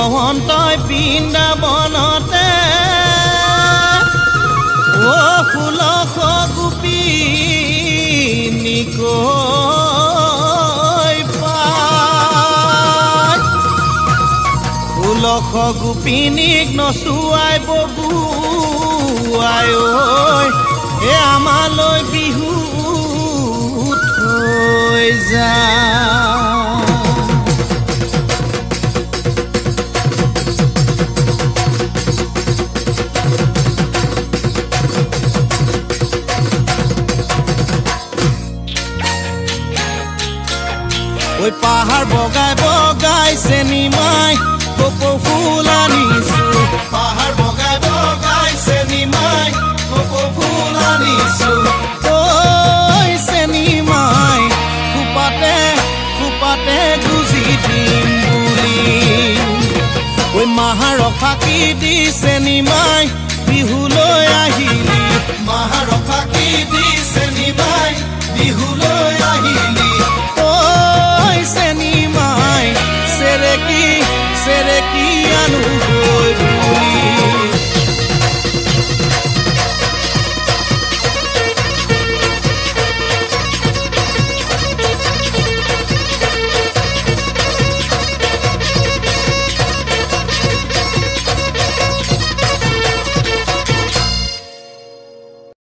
মহন্তই বৃন্দাবনতে ও 1600 গোপিনীক পায় 1600 গোপিনীক নচুৱাই ববুৱাই ঐ এ আমালৈ বিহু থৈ যা ওই পাহাড় বগাই বগাই চেনিমাই কপৌ ফুল আনিছো পাহাড় বগাই বগাই চেনিমাই কপৌ ফুল আনিছো ওই চেনিমাই খুপাতে খুপাতে গুজি দিম বুলি ওই মাহাৰক ফাঁকি দি চেনিমাই বিহুলৈ আহিলি মাহাৰক ফাঁকি দি চেনিমাই বিহুলৈ